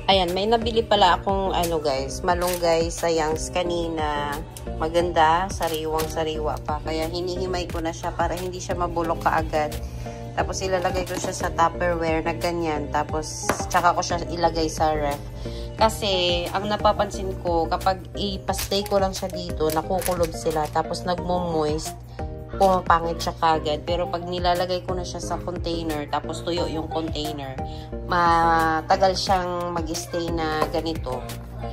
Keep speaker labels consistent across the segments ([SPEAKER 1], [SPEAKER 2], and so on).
[SPEAKER 1] Ayan, may nabili pala akong ano guys, malunggay sayangs kanina. Maganda, sariwang-sariwa pa. Kaya hinihimay ko na siya para hindi siya mabulok kaagad. Tapos ilalagay ko siya sa Tupperware na ganyan. Tapos tsaka ko siya ilagay sa ref. Kasi ang napapansin ko, kapag ipastay ko lang siya dito, nakukulob sila. Tapos nagmo-moist, pumapangit siya kagad. Pero pag nilalagay ko na siya sa container, tapos tuyo yung container, matagal siyang mag-stay na ganito.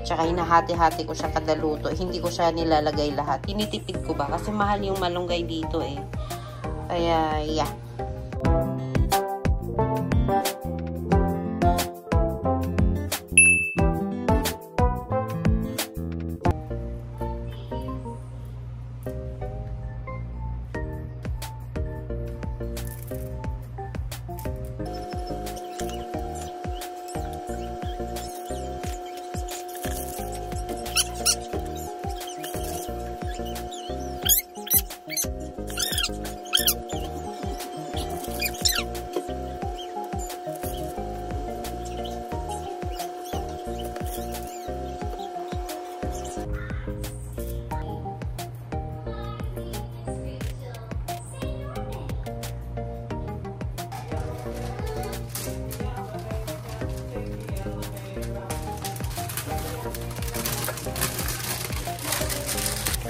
[SPEAKER 1] Tsaka hinahati-hati ko siya kada luto. Hindi ko siya nilalagay lahat. Tinitipid ko ba? Kasi mahal yung malunggay dito eh. Kaya, yeah.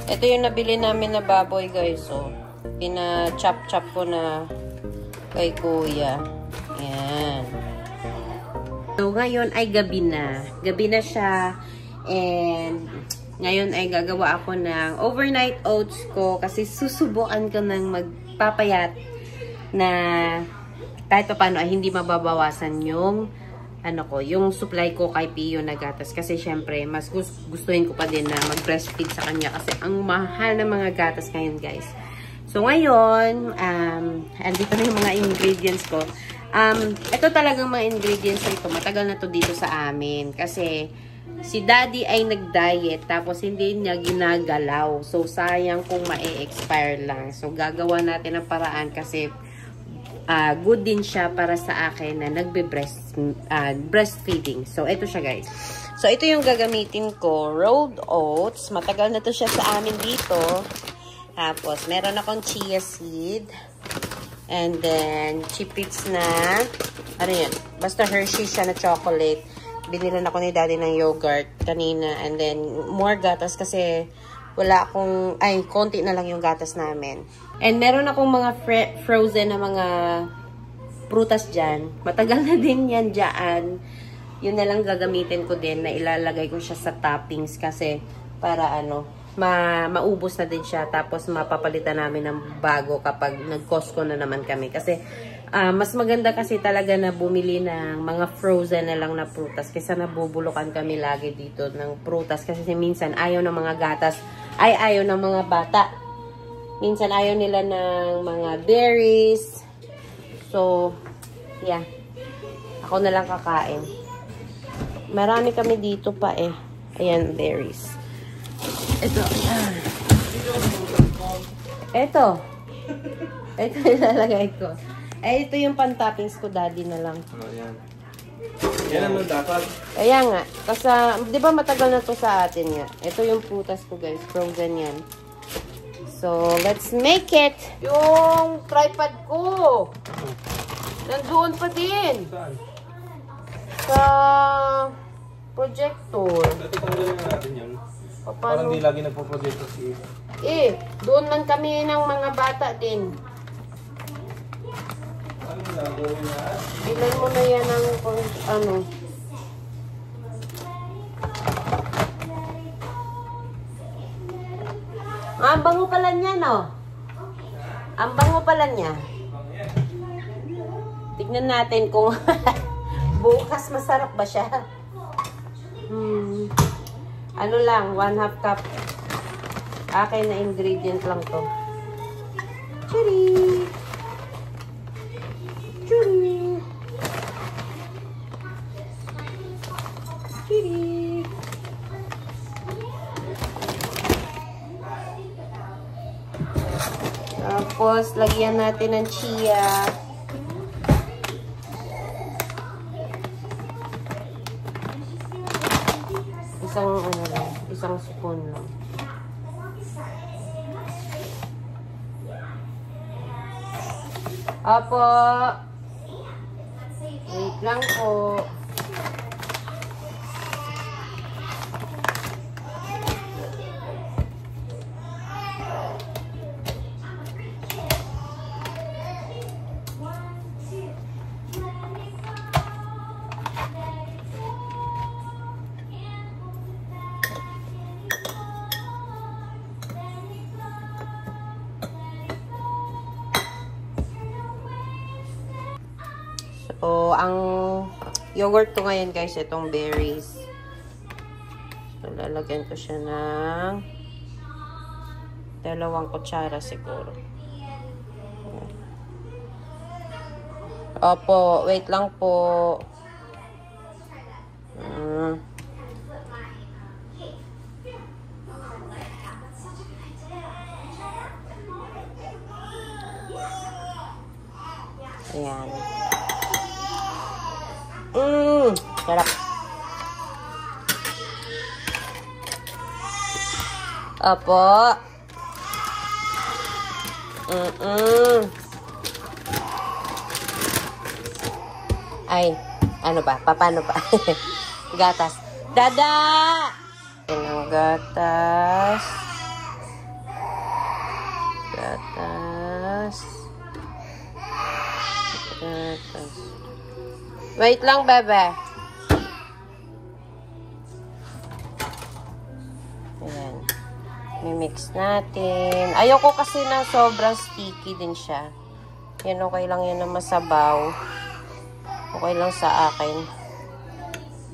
[SPEAKER 1] Ito yung nabili namin na baboy guys. So, pina-chop-chop ko na kay kuya. Ayan. So, ngayon ay gabi na. Gabi na siya. And, ngayon ay gagawa ako ng overnight oats ko. Kasi susubukan ko ng magpapayat na kahit pa paano ay hindi mababawasan yung yung supply ko kay Pio na gatas. Kasi syempre, mas gustuhin ko pa din na mag-breastfeed sa kanya. Kasi ang mahal ng mga gatas ngayon, guys. So, ngayon, andito na yung mga ingredients ko. Ito talagang mga ingredients na ito. Matagal na to dito sa amin. Kasi, si Daddy ay nag-diet. Tapos, hindi niya ginagalaw. So, sayang kung ma-expire lang. So, gagawa natin ang paraan kasi good din siya para sa akin na breastfeeding. So, ito siya guys. So, ito yung gagamitin ko. Rolled oats. Matagal na to siya sa amin dito. Tapos, meron akong chia seed. And then, chipits na, ano yan? Basta Hershey siya na chocolate. Binilan ako ni Daddy ng yogurt kanina. And then, more gatas kasi wala akong, konti na lang yung gatas namin. And meron akong mga frozen na mga prutas dyan. Matagal na din yan dyan. Yun na lang gagamitin ko din na ilalagay ko siya sa toppings kasi para maubos na din siya. Tapos mapapalitan namin ng bago kapag nag-Costco na naman kami. Kasi mas maganda kasi talaga na bumili ng mga frozen na lang na prutas. Kaysa nabubulukan kami lagi dito ng prutas. Kasi minsan ayaw ng mga gatas. Ayaw ng mga bata. Minsan ayaw nila ng mga berries. So, yeah. Ako na lang kakain. Marami kami dito pa eh. Ayan, berries. Ito. Ito. Ito ilalagay ko. Ito yung pan-toppings ko, Daddy na lang.
[SPEAKER 2] Oh, yan. Yan naman dapat.
[SPEAKER 1] Kaya nga. Kasi, di ba matagal na to sa atin nga. Ito yung prutas ko, guys. Frozen yan. So, let's make it. Yung tripod ko. Nandoon pa din.
[SPEAKER 2] Saan?
[SPEAKER 1] Sa projector.
[SPEAKER 2] Dati tanggalin natin yun.
[SPEAKER 1] Paano?
[SPEAKER 2] Parang di lagi nagpo-projector si Eve.
[SPEAKER 1] Doon man kami ng mga bata din.
[SPEAKER 2] Ano gagawin na?
[SPEAKER 1] Bilan mo na yan ng ang bango pala niya, no? Ang bango pala niya. Tignan natin kung bukas masarap ba siya. Ano lang, 1/2 cup. Akin na ingredient lang to. Chiri! Chiri! Chiri! Tapos, lagyan natin ng chia. isang spoon lang. Opo. Wait lang po. So, ang yogurt ko ngayon guys, itong berries. So, lalagyan ko siya ng 2 kutsara siguro. Opo, wait lang po. Ayan. Sarap. Opo. Ay, ano ba? Paano ba? Gatas. Dada! Yan ang gatas. Gatas. Gatas. Wait lang, bebe. Ayan. Mimix natin. Ayoko kasi na sobrang sticky din siya. Yan, okay lang yan na masabaw. Okay lang sa akin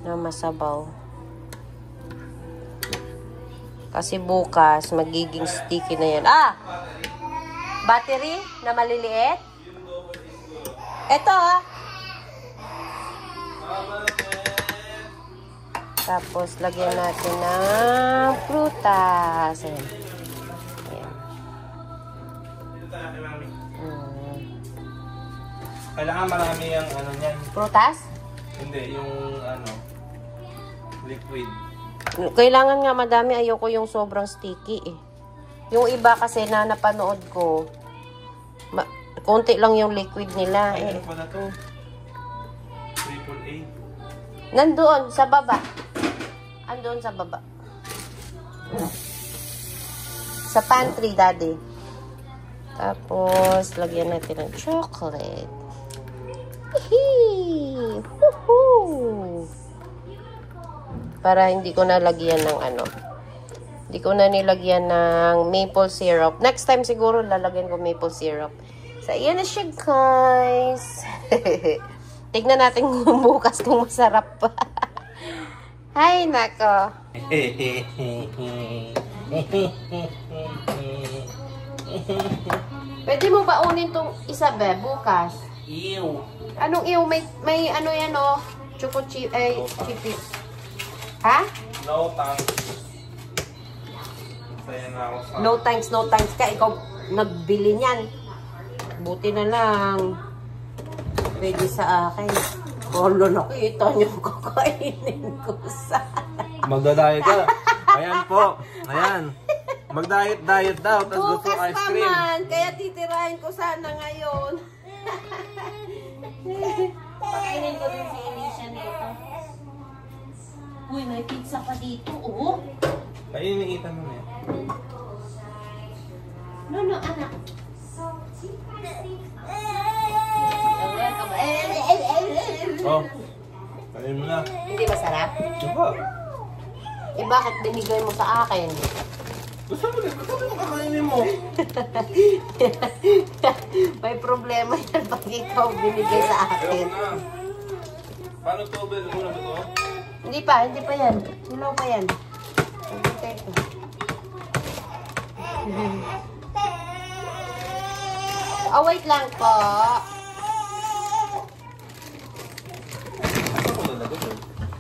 [SPEAKER 1] na masabaw. Kasi bukas, magiging sticky na yan. Ah! Battery na maliliit? Ito, ah. Tapos, lagyan natin ng prutas. Ayan. Ayan.
[SPEAKER 2] Kailangan marami yung ano niyan.
[SPEAKER 1] Prutas?
[SPEAKER 2] Hindi, yung ano, liquid.
[SPEAKER 1] Kailangan nga madami. Ayoko yung sobrang sticky eh. Yung iba kasi na napanood ko, konti lang yung liquid nila.
[SPEAKER 2] Ay, ano pala to? AAA.
[SPEAKER 1] Nandoon sa baba. Andoon sa baba. Sa pantry, daddy. Tapos, lagyan natin ng chocolate. Hihi! Woohoo! Para hindi ko nalagyan ng ano. Hindi ko na nilagyan ng maple syrup. Next time siguro lalagyan ko maple syrup. So, ayan na siya, guys. Tignan natin kung bukas kung masarap pa. Ay, nako. Pwede mo baunin tong isa, be, bukas?
[SPEAKER 2] Ew.
[SPEAKER 1] Anong ew? May ano yan, oh. Choco chip, chipis. Ha?
[SPEAKER 2] No thanks. Masaya na ako sa...
[SPEAKER 1] No thanks ka. Ikaw nagbili niyan. Buti na lang. Pwede sa akin. Olo, nakita niyo kakainin ko sa...
[SPEAKER 2] Magda-diet ka. Ayan po. Ayan. Mag-diet daw. Tapos gusto
[SPEAKER 1] bukas
[SPEAKER 2] ice cream.
[SPEAKER 1] naman. Kaya titirahin ko sana ngayon. Pakainin ko din si Alicia nito. Uy, may pizza pa dito. Oo.
[SPEAKER 2] Ay, iniitan mo na yan.
[SPEAKER 1] No, anak.
[SPEAKER 2] Oh. Kainin mo na.
[SPEAKER 1] Hindi masarap?
[SPEAKER 2] Diba?
[SPEAKER 1] Eh, bakit binigay mo sa akin?
[SPEAKER 2] Gusto mo kakainin mo.
[SPEAKER 1] May problema yan pag ikaw binigay sa akin.
[SPEAKER 2] Paano to? Ano ba ito?
[SPEAKER 1] Hindi pa yan. Hilaw pa yan. Oh, wait lang po.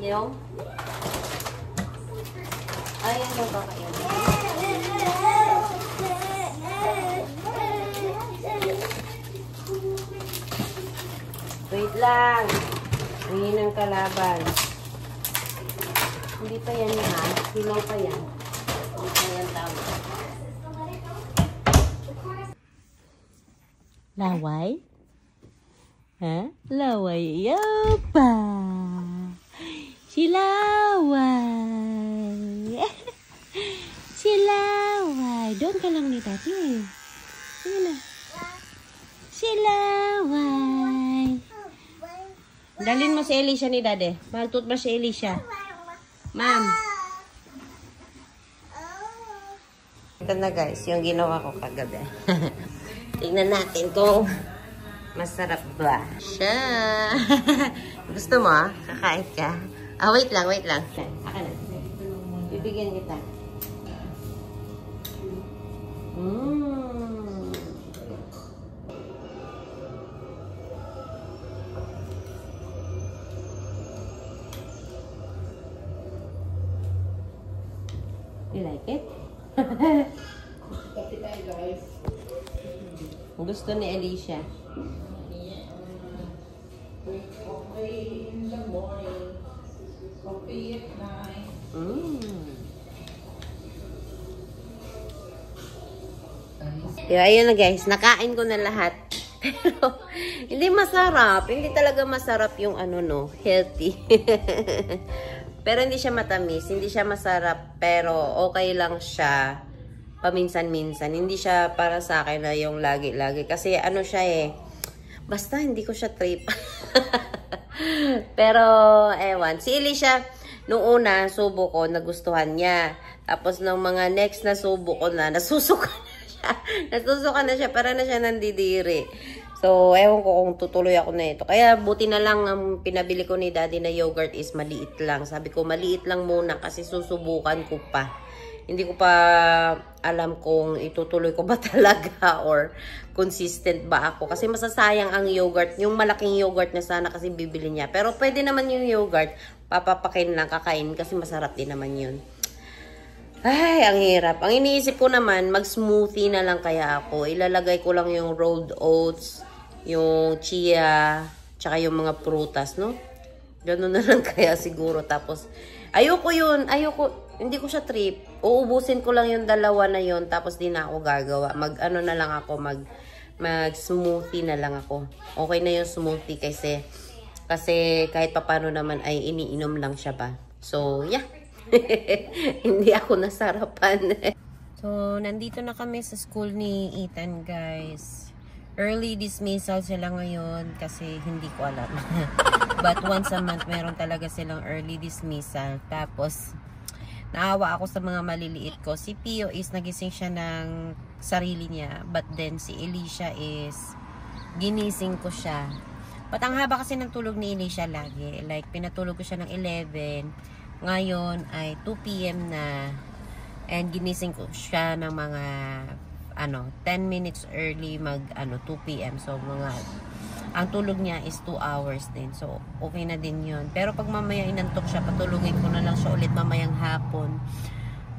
[SPEAKER 1] Yung? Ayan na ba kayo? Wait lang. Hindi ng kalaban. Hindi pa yan ha. Hilaw pa yan. Hindi pa yan tama. Laway? Ha? Laway. Yapa! Si Laway! Si Laway! Doon ka lang ni Tati. Sige na. Si Laway! Dalhin mo si Elisha ni Dade. Maltut ba si Elisha? Ma'am. Ito na guys, yung ginawa ko kagabi. Tingnan natin kung masarap ba siya. Gusto mo ah? Kakain ka? Ah, wait lang, wait lang. Akin na. Bibigyan kita. You like it?
[SPEAKER 3] Kape tayo guys.
[SPEAKER 1] Gusto ni Elisha.
[SPEAKER 3] Coffee in the morning. Coffee at night.
[SPEAKER 1] Ayun na guys, nakain ko na lahat. Pero, hindi masarap. Hindi talaga masarap yung ano no, healthy. Pero hindi siya matamis, hindi siya masarap, pero okay lang siya paminsan-minsan. Hindi siya para sa akin na yung lagi-lagi. Kasi ano siya eh, basta hindi ko siya trip. Pero, ewan. Si Elisha, nung una, subo ko, nagustuhan niya. Tapos, nung mga next na subo ko na, nasusuka na siya. Nasusuka na siya, para na siya nandidiri. So, ewan ko kung tutuloy ako na ito. Kaya, buti na lang ang pinabili ko ni Daddy na yogurt is maliit lang. Sabi ko, maliit lang muna kasi susubukan ko pa. Hindi ko pa alam kung itutuloy ko ba talaga or consistent ba ako. Kasi masasayang ang yogurt. Yung malaking yogurt na sana kasi bibili niya. Pero pwede naman yung yogurt. Papapakin lang, kakain kasi masarap din naman yun. Ay, ang hirap. Ang iniisip ko naman, mag-smoothie na lang kaya ako. Ilalagay ko lang yung rolled oats, yung chia, tsaka yung mga prutas, no? Ganun na lang kaya siguro. Tapos, ayoko yun. Ayoko. Hindi ko siya trip. Uubusin ko lang yung dalawa na yun. Tapos, di na ako gagawa. Mag-ano na lang ako. Mag-smoothie na lang ako. Okay na yung smoothie kasi kahit papano naman ay iniinom lang siya ba. So, yeah. Hindi ako nasarapan. So, nandito na kami sa school ni Ethan, guys. Early dismissal sila ngayon kasi hindi ko alam. But once a month, meron talaga silang early dismissal. Tapos, naawa ako sa mga maliliit ko. Si Pio is nagising siya ng sarili niya. But then, si Elisha is ginising ko siya. But ang haba kasi ng tulog ni Elisha lagi. Like, pinatulog ko siya ng 11. Ngayon ay 2 PM na. And ginising ko siya ng mga 10 minutes early 2 PM. So, ang tulog niya is 2 hours din. So, okay na din yun. Pero pag mamaya inantok siya, patulugin ko na lang siya ulit mamayang hapon.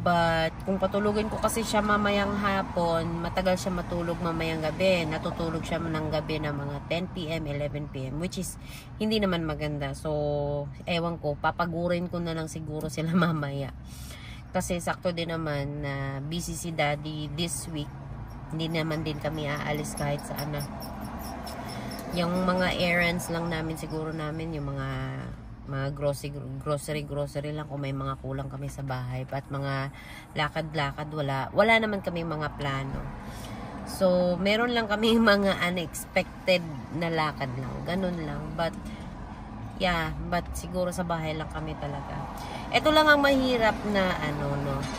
[SPEAKER 1] But, kung patulugin ko kasi siya mamayang hapon, matagal siya matulog mamayang gabi. Natutulog siya ng gabi na mga 10 PM, 11 PM, which is hindi naman maganda. So, ewan ko, papagurin ko na lang siguro sila mamaya. Kasi sakto din naman na busy si Daddy this week. Hindi naman din kami aalis kahit saan na. Yung mga errands lang namin siguro namin, yung mga grocery lang kung may mga kulang kami sa bahay. At mga lakad-lakad, wala naman kami mga plano. So, meron lang kami mga unexpected na lakad lang. Ganun lang. But, yeah, but siguro sa bahay lang kami talaga. Ito lang ang mahirap na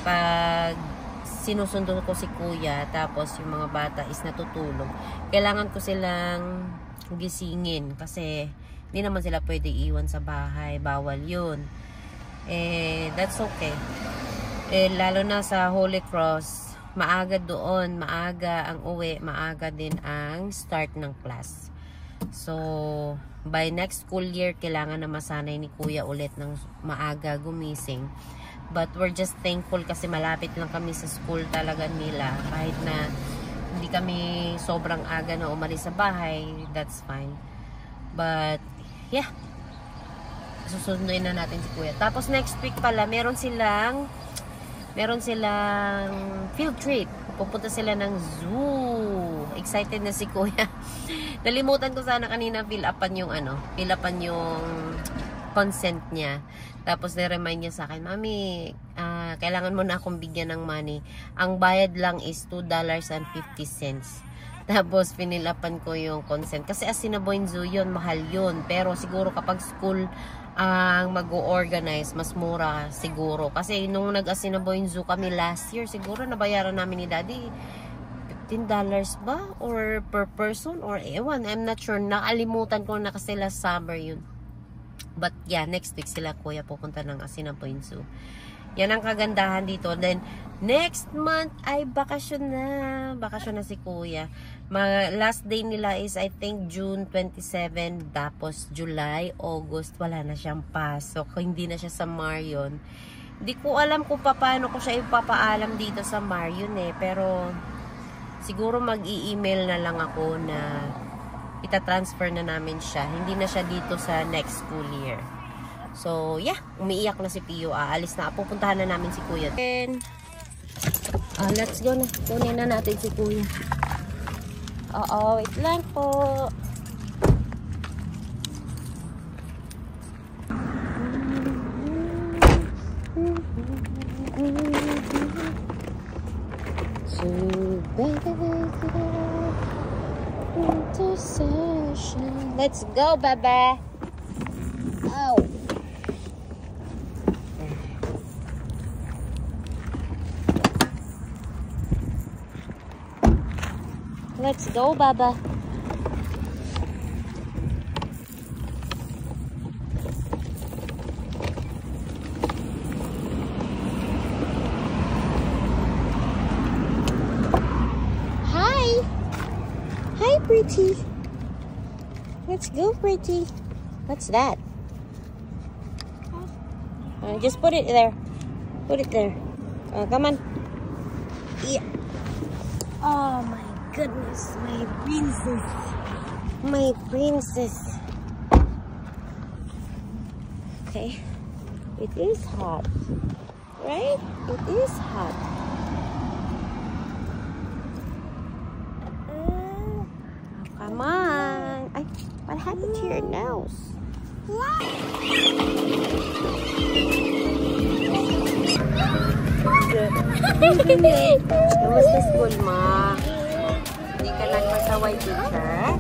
[SPEAKER 1] pag sinusundo ko si kuya, tapos yung mga bata is natutulog. Kailangan ko silang gisingin kasi hindi naman sila pwede iwan sa bahay. Bawal yun. That's okay. Lalo na sa Holy Cross, maaga doon, maaga ang uwi, maaga din ang start ng class. So, by next school year, kailangan na masanay ni kuya ulit ng maaga gumising. But we're just thankful kasi malapit lang kami sa school talaga nila. Kahit na hindi kami sobrang aga na umalis sa bahay, that's fine. But, yeah. susunduin na natin si Kuya. Tapos next week pala, meron silang field trip. Pupunta sila ng zoo. Excited na si Kuya. Nalimutan ko sana kanina fill upan yung consent niya. Tapos na-remind niya sa akin, Mami, kailangan mo na akong bigyan ng money. Ang bayad lang is $2.50. Tapos, pinilapan ko yung consent. Kasi Assiniboine Zoo yun, mahal yun. Pero siguro kapag school ang mag-o-organize, mas mura siguro. Kasi nung nag-Assiniboine Zoo kami last year, siguro nabayaran namin ni Daddy $15 ba? Or per person? Or ewan, I'm not sure. Nakalimutan ko na kasi last summer yun. But yeah, next week sila Kuya pupunta ng Assiniboine Zoo. Yan ang kagandahan dito. Then, next month ay bakasyon na. Bakasyon na si Kuya. Last day nila is I think June 27. Tapos July, August, wala na siyang pasok. Hindi na siya sa Marion. Hindi ko alam kung paano ko siya ipapaalam dito sa Marion eh. Pero, siguro mag-i-email na lang ako na itatransfer na namin siya. Hindi na siya dito sa next school year. So, yeah. Umiiyak na si Pio. Aalis na. Pupuntahan na namin si Kuya. And, let's go na. Kunin na natin si Kuya. Oo, wait lang po. Let's go, Baba. Oh. Let's go, Baba. Hi. Hi, Pretty. Let's go, Pretty. What's that? Just put it there. Put it there. Come on. Yeah. Oh, my goodness, my princess. My princess. Okay. It is hot. Right? It is hot. Oh, come on. What happened to your nose? Kamusta school mo? Hindi ka nagpasaway, teacher?